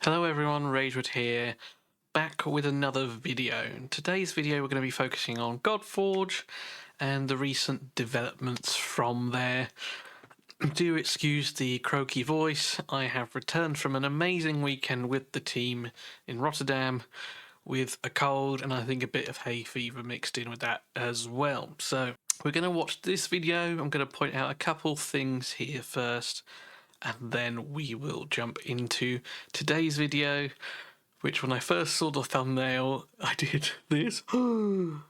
Hello everyone, Ragewood here, back with another video. In today's video we're going to be focusing on Godforge and the recent developments from there. Do excuse the croaky voice, I have returned from an amazing weekend with the team in Rotterdam with a cold and I think a bit of hay fever mixed in with that as well. So we're going to watch this video. I'm going to point out a couple things here first, and then we will jump into today's video, which when I first saw the thumbnail, I did this. And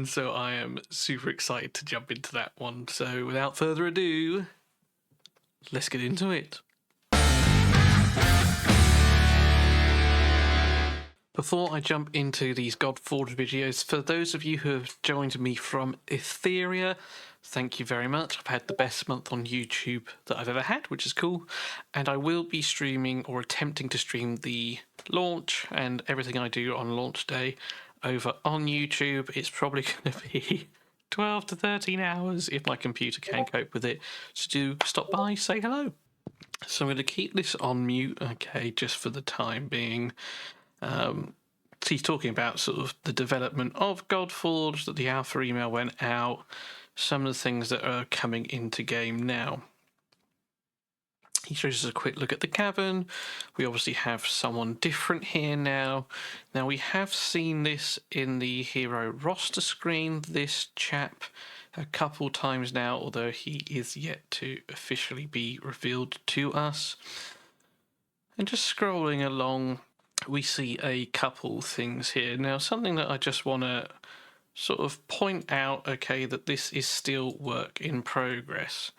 so I am super excited to jump into that one. So without further ado, let's get into it. Before I jump into these Godforge videos, for those of you who have joined me from Etheria, thank you very much. I've had the best month on YouTube that I've ever had, which is cool. And I will be streaming or attempting to stream the launch and everything I do on launch day over on YouTube. It's probably going to be 12 to 13 hours if my computer can cope with it. So do stop by, say hello. So I'm going to keep this on mute, okay, just for the time being. He's talking about sort of the development of Godforge, that the alpha email went out, some of the things that are coming into game now. He shows us a quick look at the cavern. We obviously have someone different here now. Now we have seen this in the hero roster screen, this chap, a couple times now, although he is yet to officially be revealed to us. And just scrolling along, we see a couple things here. Now, something that I just want to sort of point out, okay, that this is still work in progress.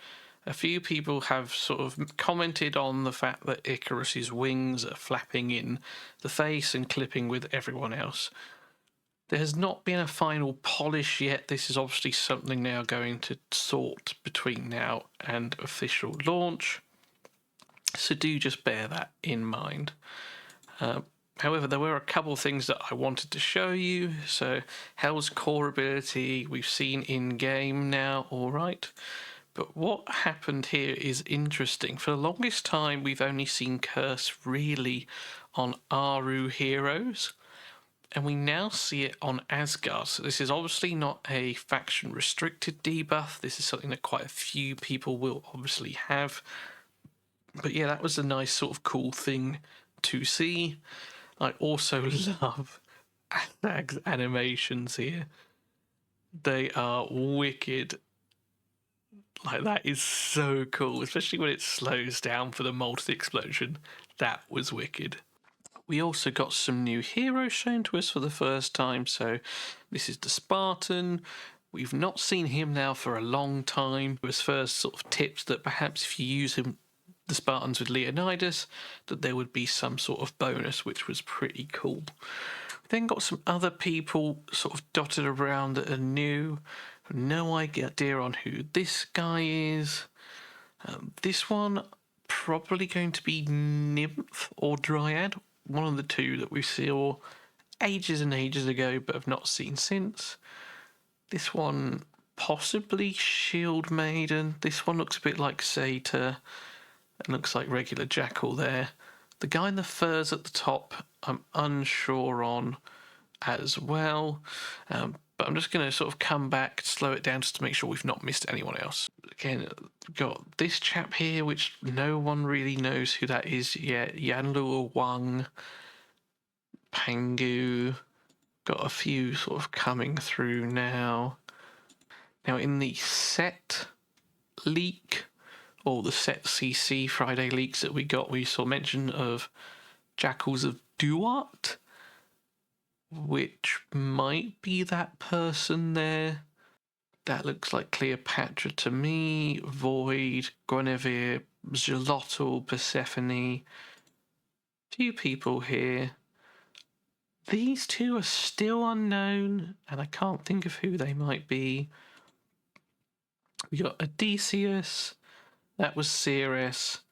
A few people have sort of commented on the fact that Icarus's wings are flapping in the face and clipping with everyone else. There has not been a final polish yet. This is obviously something now going to sort between now and official launch. So do just bear that in mind. However, there were a couple of things that I wanted to show you. So Hell's core ability we've seen in game now, all right. But what happened here is interesting. For the longest time, we've only seen Curse really on Aru heroes, and we now see it on Asgard. So this is obviously not a faction restricted debuff. This is something that quite a few people will obviously have. But yeah, that was a nice sort of cool thing to see. I also love Athag's animations here. They are wicked. Like, that is so cool, especially when it slows down for the multi-explosion. That was wicked. We also got some new heroes shown to us for the first time. So this is the Spartan. We've not seen him now for a long time. It was first sort of tips that perhaps if you use him, the Spartans with Leonidas, that there would be some sort of bonus, which was pretty cool. We then got some other people sort of dotted around that are new. No idea on who this guy is. This one probably going to be Nymph or Dryad, one of the two that we saw ages and ages ago but have not seen since. This one possibly Shield Maiden. This one looks a bit like Satyr. It looks like regular Jackal there. The guy in the furs at the top, I'm unsure on as well. But I'm just going to sort of come back, slow it down just to make sure we've not missed anyone else. Again, got this chap here, which no one really knows who that is yet. Yanlu Wang, Pangu. Got a few sort of coming through now. Now in the set leak, or the set CC Friday leaks that we got, we saw mention of Jackals of Duat, which might be that person there. That looks like Cleopatra to me. Void, Guinevere, Gelotto, Persephone. Few people here. These two are still unknown, and I can't think of who they might be. We got Odysseus. That was Ceres.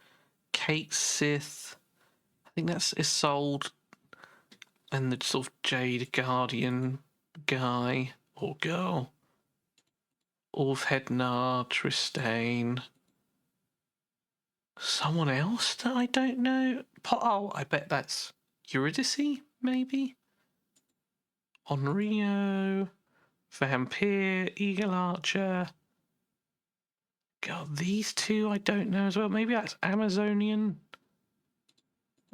Kate Sith. I think that's Isolde. And the sort of Jade Guardian guy or girl. Ulfhednar, Tristane. Someone else that I don't know. Oh, I bet that's Eurydice, maybe? Onryo, Vampire, Eagle Archer. God, these two I don't know as well. Maybe that's Amazonian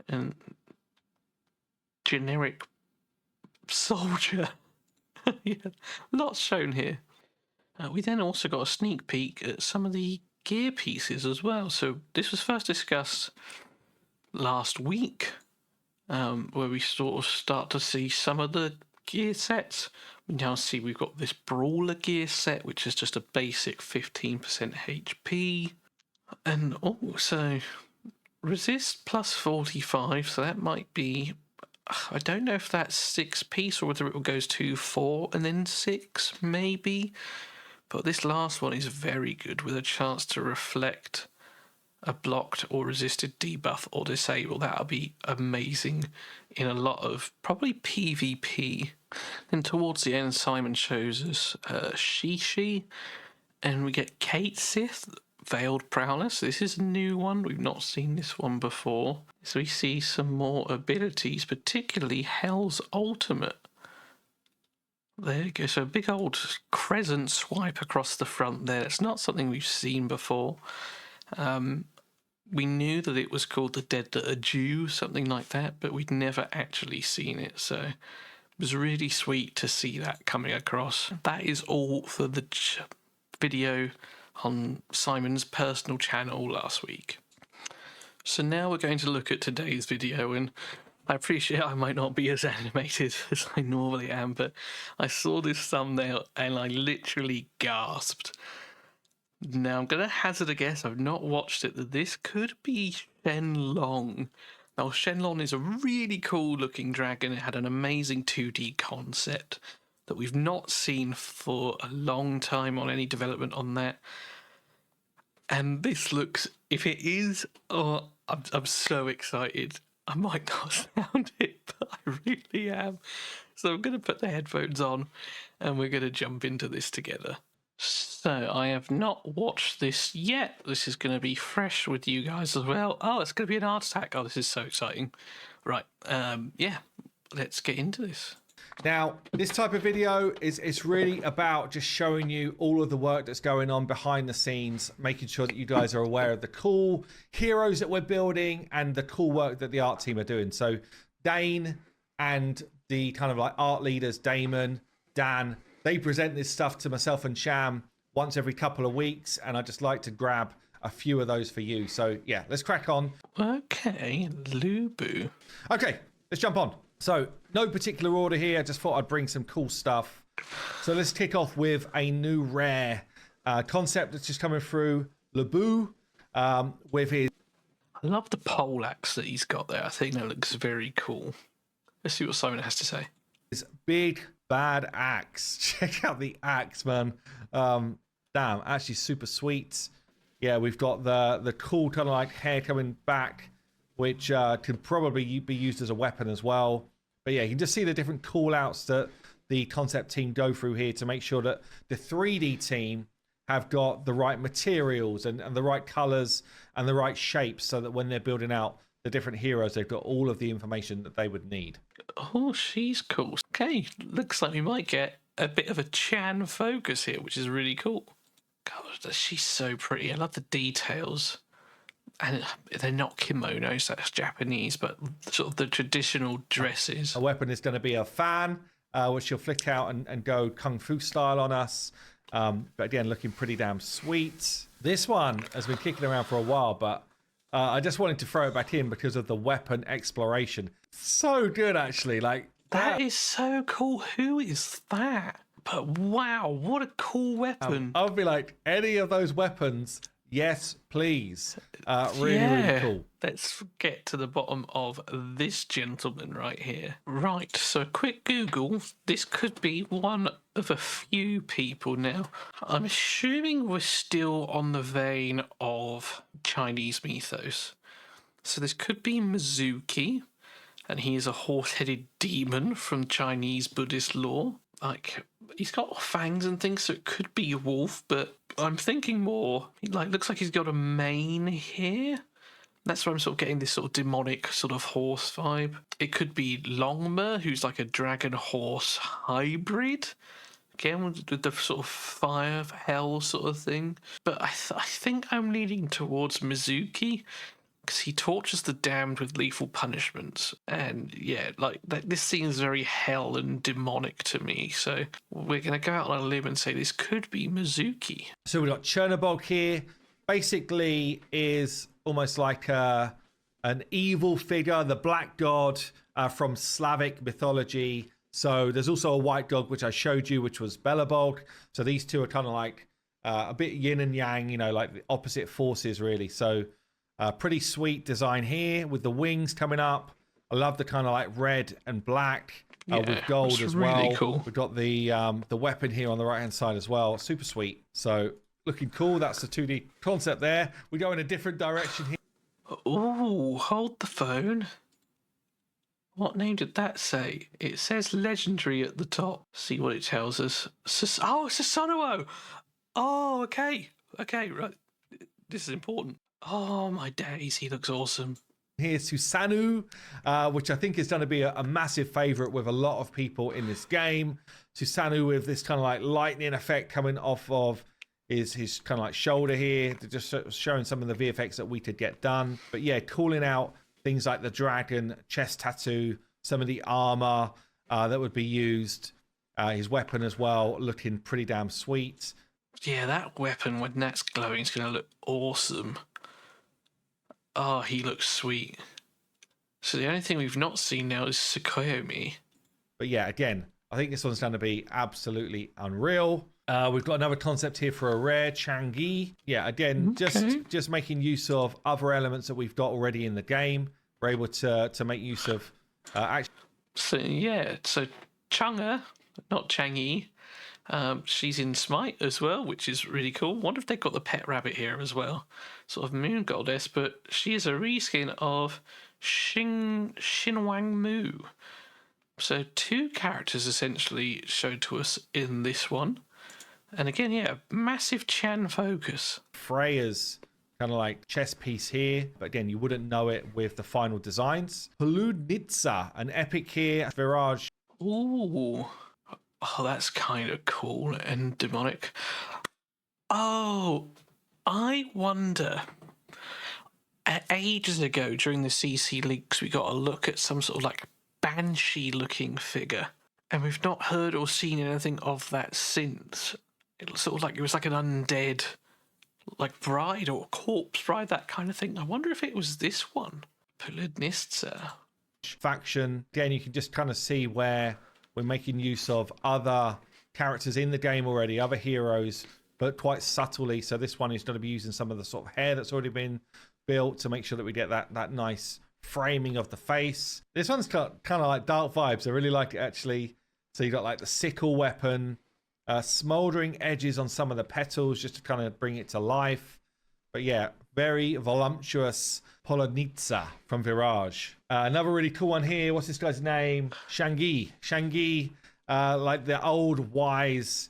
and generic soldier. Yeah, lots shown here. We then also got a sneak peek at some of the gear pieces as well. So this was first discussed last week, where we sort of start to see some of the gear sets. We now see we've got this Brawler gear set, which is just a basic 15% HP. And also Resist plus 45, so that might be... I don't know if that's 6-piece or whether it goes to 4 and then 6, maybe. But this last one is very good, with a chance to reflect a blocked or resisted debuff or disable. That'll be amazing in a lot of probably PvP. Then towards the end, Simon shows us Shishi, and we get Kate Sith, Veiled Prowler. So this is a new one. We've not seen this one before. So we see some more abilities, particularly Hell's Ultimate. There you go. So a big old crescent swipe across the front there. It's not something we've seen before. We knew that it was called The Dead That Are Due, something like that, but we'd never actually seen it. So it was really sweet to see that coming across. That is all for the video on Simon's personal channel last week. So now we're going to look at today's video, and I appreciate I might not be as animated as I normally am, but I saw this thumbnail and I literally gasped. Now I'm going to hazard a guess, I've not watched it, that this could be Shenlong. Now Shenlong is a really cool looking dragon. It had an amazing 2D concept that we've not seen for a long time on any development on that. And this looks, if it is, oh, I'm so excited. I might not sound it, but I really am. So I'm going to put the headphones on and we're going to jump into this together. So I have not watched this yet. This is going to be fresh with you guys as well. Oh, it's going to be an art attack. Oh, this is so exciting. Right. Yeah, let's get into this. Now, this type of video it's really about just showing you all of the work that's going on behind the scenes, making sure that you guys are aware of the cool heroes that we're building and the cool work that the art team are doing. So Dane and the kind of like art leaders, Damon, Dan, they present this stuff to myself and Sham once every couple of weeks, and I just like to grab a few of those for you. So yeah, let's crack on. Okay, Lubu. Okay, let's jump on. So, no particular order here. I just thought I'd bring some cool stuff. So let's kick off with a new rare concept that's just coming through. Lubu with his... I love the pole axe that he's got there. I think that looks very cool. Let's see what Simon has to say. His big bad axe. Check out the axe, man. Damn, actually super sweet. Yeah, we've got the cool kind of like hair coming back, which can probably be used as a weapon as well. But yeah, you can just see the different call outs that the concept team go through here to make sure that the 3D team have got the right materials and the right colors and the right shapes, so that when they're building out the different heroes, they've got all of the information that they would need. Oh, she's cool. Okay, looks like we might get a bit of a Chan focus here, which is really cool. God, she's so pretty. I love the details. And they're not kimonos, that's Japanese, but sort of the traditional dresses. A weapon is going to be a fan, which she'll flick out and go kung fu style on us. But again, looking pretty damn sweet. This one has been kicking around for a while, but I just wanted to throw it back in because of the weapon exploration. So good, actually. Like that is so cool. Who is that? But wow, what a cool weapon. I would be like, any of those weapons... Yes, please. Really cool. Let's get to the bottom of this gentleman right here. Right, so a quick Google. This could be one of a few people now. I'm assuming we're still on the vein of Chinese mythos. So this could be Mizuki, and he is a horse-headed demon from Chinese Buddhist lore. Like, he's got fangs and things, so it could be a wolf, but I'm thinking more, looks like he's got a mane here. That's where I'm sort of getting this sort of demonic sort of horse vibe. It could be Longmer, who's like a dragon horse hybrid. Again, with the sort of fire of hell sort of thing. But I think I'm leaning towards Mizuki, because he tortures the damned with lethal punishments. And yeah, like this seems very hell and demonic to me. So we're going to go out on a limb and say this could be Mizuki. So we've got Chernobog here. Basically is almost like an evil figure, the black god from Slavic mythology. So there's also a white dog, which I showed you, which was Belobog. So these two are kind of like a bit yin and yang, you know, like the opposite forces, really. So pretty sweet design here with the wings coming up. I love the kind of like red and black with gold as well. Really cool. We've got the weapon here on the right-hand side as well. Super sweet. So looking cool. That's the 2D concept there. We go in a different direction here. Oh, hold the phone. What name did that say? It says legendary at the top. See what it tells us. Oh, Susanoo! Oh, okay. Okay, right. This is important. Oh, my days. He looks awesome. Here's Susanoo, which I think is going to be a massive favourite with a lot of people in this game. Susanoo with this kind of like lightning effect coming off of his kind of like shoulder here. Just showing some of the VFX that we could get done. But yeah, calling out things like the dragon, chest tattoo, some of the armor that would be used. His weapon as well, looking pretty damn sweet. Yeah, that weapon, when that's glowing, is going to look awesome. Oh, he looks sweet. So the only thing we've not seen now is Tsukuyomi. But yeah, again, I think this one's going to be absolutely unreal. We've got another concept here for a rare, Changi. Yeah, again, just making use of other elements that we've got already in the game. We're able to make use of So yeah, so Chang'e, not Changi. She's in Smite as well, which is really cool. Wonder if they've got the pet rabbit here as well. Sort of moon goddess, but she is a reskin of Shinwang Mu. So 2 characters essentially showed to us in this one. And again, yeah, massive Chan focus. Freya's kind of like chess piece here, but again, you wouldn't know it with the final designs. Polunitsa, an epic here, Virage. Ooh. Oh, that's kind of cool and demonic. Oh, I wonder. Ages ago during the CC leaks, we got a look at some sort of like banshee-looking figure, and we've not heard or seen anything of that since. It was sort of like it was like an undead, like bride or corpse bride, that kind of thing. I wonder if it was this one, Polunitsa. Faction. Again, you can just kind of see where we're making use of other characters in the game already, other heroes, but quite subtly. So this one is going to be using some of the sort of hair that's already been built to make sure that we get that nice framing of the face. This one's got kind of like dark vibes. I really like it, actually. So you got like the sickle weapon, smoldering edges on some of the petals just to kind of bring it to life. But yeah, very voluptuous Polonitsa from Virage. Another really cool one here. What's this guy's name? Changi. Changi, like the old wise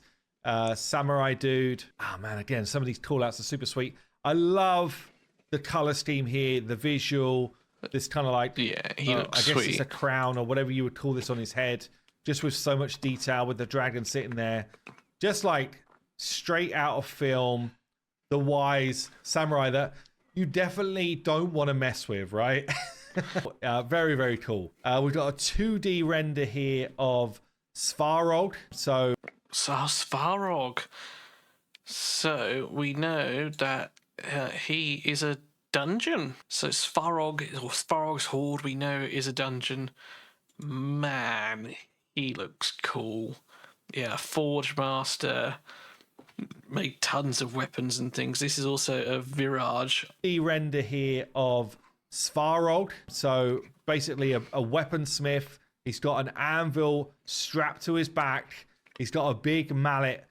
samurai dude. Oh man, again, some of these call outs are super sweet. I love the color scheme here, the visual, this kind of like, yeah, he looks I guess sweet. it's a crown or whatever you would call this on his head, just with so much detail, with the dragon sitting there, just like straight out of film, the wise samurai that you definitely don't want to mess with, right? Very, very cool. We've got a 2D render here of Svarog. So Svarog. So we know that he is a dungeon. So Svarog, or Svarog's Horde, we know is a dungeon. Man, he looks cool. Yeah, Forge Master, made tons of weapons and things. This is also a Virage. The render here of Svarog. So basically a weaponsmith. He's got an anvil strapped to his back. He's got a big mallet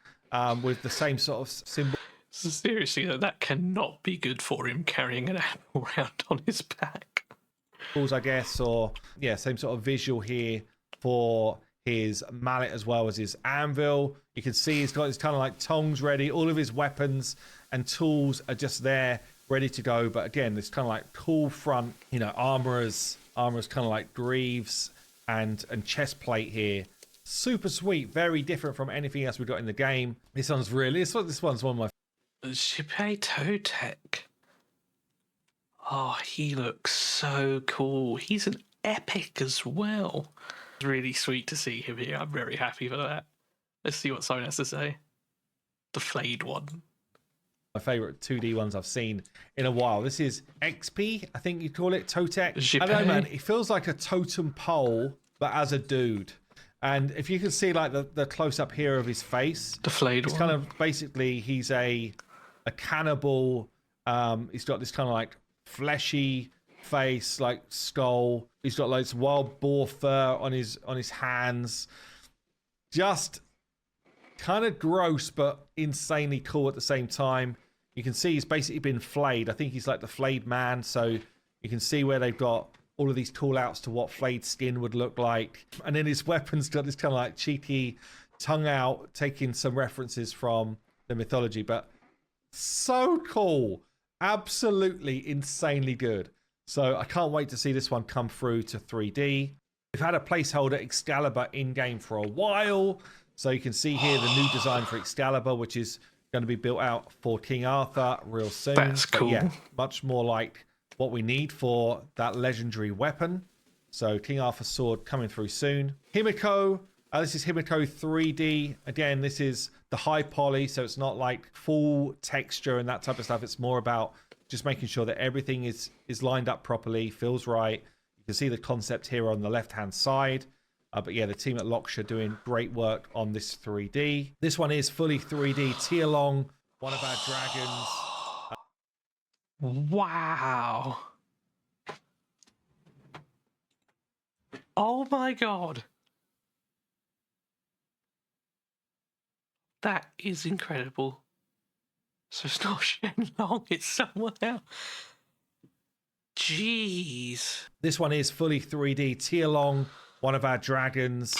with the same sort of symbol. Seriously, though, that cannot be good for him, carrying an anvil around on his back. I guess, or yeah, same sort of visual here for his mallet as well as his anvil. You can see he's got his kind of like tongs ready. All of his weapons and tools are just there ready to go. But again, this kind of like cool front, you know, armorers kind of like greaves and chest plate here. Super sweet, very different from anything else we got in the game. This one's one of my Shippei Totek. Oh, he looks so cool. He's an epic as well. It's really sweet to see him here. I'm very happy for that. Let's see what Simon has to say. The flayed one. my favorite 2D ones I've seen in a while. This is XP, I think you call it, Totek. Shippei. I don't know, man. It feels like a totem pole, but as a dude. And if you can see like the close up here of his face, The flayed it's one. kind of basically he's a cannibal. He's got this kind of like fleshy face, like skull. He's got like wild boar fur on his hands. Just kind of gross, but insanely cool at the same time. You can see he's basically been flayed. I think he's like the flayed man. So you can see where they've got all of these tool outs to what flayed skin would look like. And then his weapon's got this kind of like cheeky tongue out, taking some references from the mythology, but so cool. Absolutely insanely good. So I can't wait to see this one come through to 3D. We've had a placeholder Excalibur in-game for a while. So you can see here the new design for Excalibur, which is going to be built out for King Arthur real soon. That's But cool. yeah, much more like what we need for that legendary weapon. So King Arthur's sword coming through soon. Himiko. This is Himiko 3D. Again, this is the high poly, so it's not like full texture and that type of stuff. It's more about just making sure that everything is lined up properly, feels right. You can see the concept here on the left-hand side. But yeah, the team at Locksha doing great work on this 3D. This one is fully 3D. Tialong, one of our dragons. Wow. Oh my god. That is incredible. So it's not Shenlong, it's someone else. Jeez. This one is fully 3D. Tialong, one of our dragons.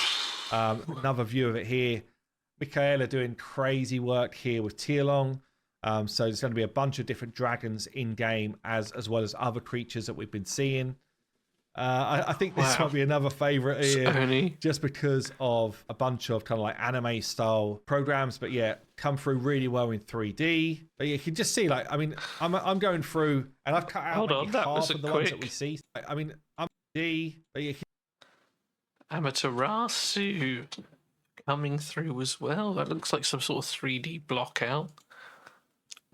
Another view of it here. Michaela doing crazy work here with Tialong. So there's going to be a bunch of different dragons in game as well as other creatures that we've been seeing. I think this Wow. might be another favorite here, Only. just because of a bunch of kind of like anime style programs. But yeah, come through really well in 3D. But you can just see, like, I mean, I'm going through and I've cut out Hold maybe on, that was half a of the ones that quick- we see. I mean, I'm D, but you can Amaterasu coming through as well. That looks like some sort of 3D block out.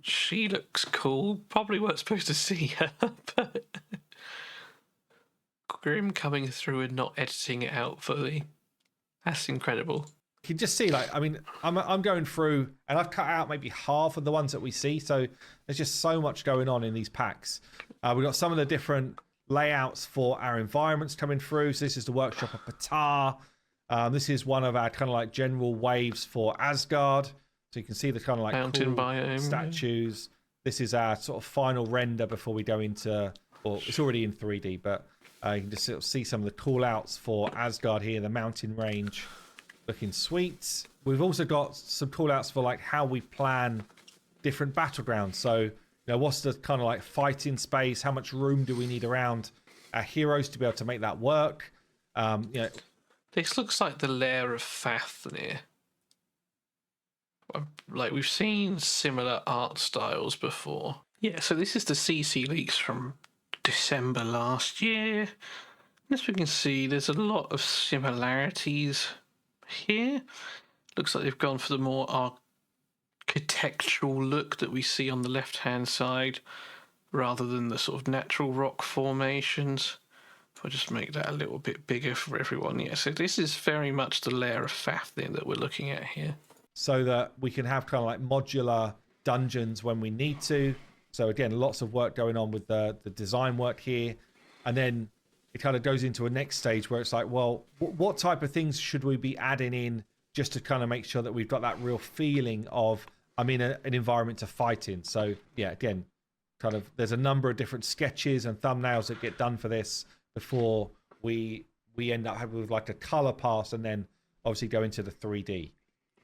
She looks cool. Probably weren't supposed to see her, but Grim coming through and not editing it out fully. That's incredible. you can just see, like, I mean, I'm going through and I've cut out maybe half of the ones that we see. So there's just so much going on in these packs. We've got some of the different layouts for our environments coming through. So this is the workshop of Patar. This is one of our kind of like general waves for Asgard. So you can see the kind of like Mountain cool biome, yeah. statues. This is our sort of final render before we go into, or it's already in 3D, but you can just sort of see some of the call outs for Asgard here, the mountain range looking sweet. We've also got some call outs for like how we plan different battlegrounds. So, you know, what's the kind of like fighting space? How much room do we need around our heroes to be able to make that work? You know, This looks like the lair of Fafnir. Like, we've seen similar art styles before. Yeah, so this is the CC leaks from December last year. As we can see, there's a lot of similarities here. Looks like they've gone for the more architectural look that we see on the left-hand side, rather than the sort of natural rock formations. If I just make that a little bit bigger for everyone. Yeah, so this is very much the lair of Fafnir that we're looking at here. so that we can have kind of like modular dungeons when we need to. So again, lots of work going on with the design work here. And then it kind of goes into a next stage where it's like, well, what type of things should we be adding in just to kind of make sure that we've got that real feeling of I'm in an environment to fight in. So yeah, again, kind of there's a number of different sketches and thumbnails that get done for this before we end up having with like a color pass and then obviously go into the 3D.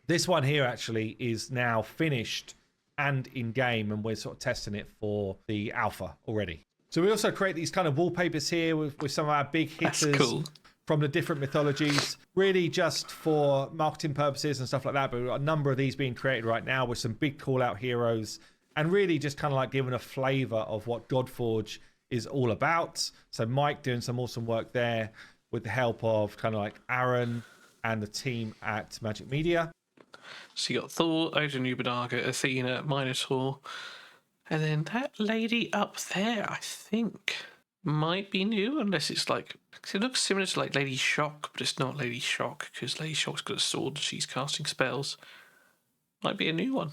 This one here actually is now finished and in game, and we're sort of testing it for the alpha already. So we also create these kind of wallpapers here with some of our big hitters. That's cool. From the different mythologies, really just for marketing purposes and stuff like that. But we've got a number of these being created right now with some big call out heroes, and really just kind of like giving a flavor of what Godforge is all about. So Mike doing some awesome work there with the help of kind of like Aaron and the team at Magic Media. So you got Thor, Odin, Ubernaga, Athena, Minotaur, and then that lady up there, I think, might be new, unless it's like, it looks similar to like Lady Shock, but it's not Lady Shock because Lady Shock's got a sword and she's casting spells. Might be a new one.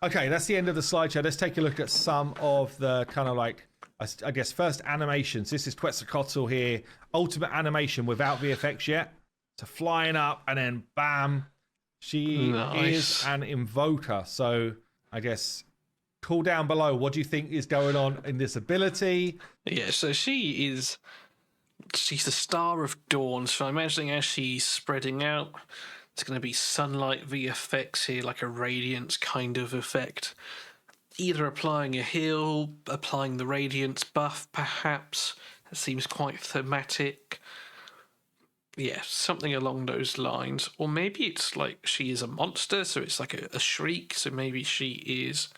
Okay, that's the end of the slideshow. Let's take a look at some of the kind of like, I guess, first animations. This is Quetzalcoatl here. Ultimate animation without VFX yet. So flying up and then bam. She is an invoker. So I guess cool down below. What do you think is going on in this ability? Yeah, so she's the Star of Dawn. So I'm imagining as she's spreading out, it's going to be sunlight VFX here, like a radiance kind of effect. Either applying a heal, applying the radiance buff, perhaps. That seems quite thematic. Yeah, something along those lines. Or maybe it's like she is a monster, so it's like a shriek. So maybe she is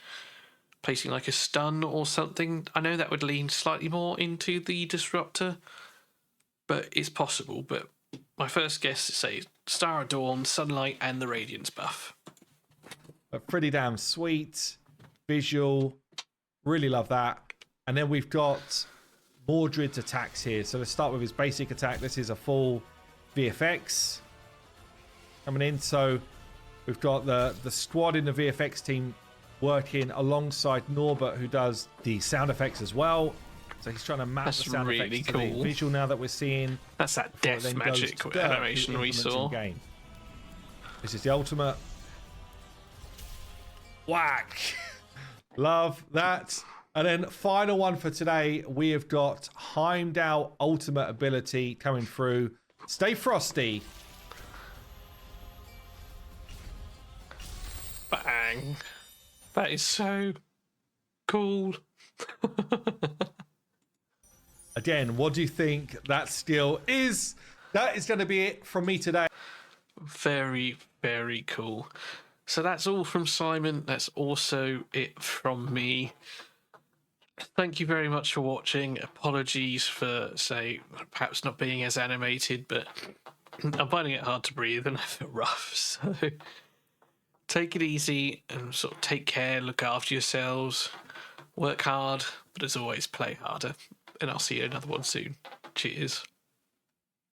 placing like a stun or something. I know that would lean slightly more into the disruptor, but it's possible. But my first guess is say Star of Dawn, sunlight, and the radiance buff. But pretty damn sweet visual. Really love that. And then we've got Mordred's attacks here. So let's start with his basic attack. This is a full VFX coming in. So we've got the squad in the VFX team working alongside Norbert, who does the sound effects as well. So he's trying to match the sound effects to the visual now that we're seeing. That's that death magic animation we saw. Game. This is the ultimate. Whack. Love that. And then final one for today, we have got Heimdall ultimate ability coming through. Stay frosty. Bang. That is so cool. Again, what do you think that skill is? That is going to be it from me today. Very, very cool. So that's all from Simon. That's also it from me. Thank you very much for watching. Apologies for, say, perhaps not being as animated, but I'm finding it hard to breathe and I feel rough. So take it easy and sort of take care, look after yourselves, work hard, but as always, play harder. And I'll see you in another one soon. Cheers.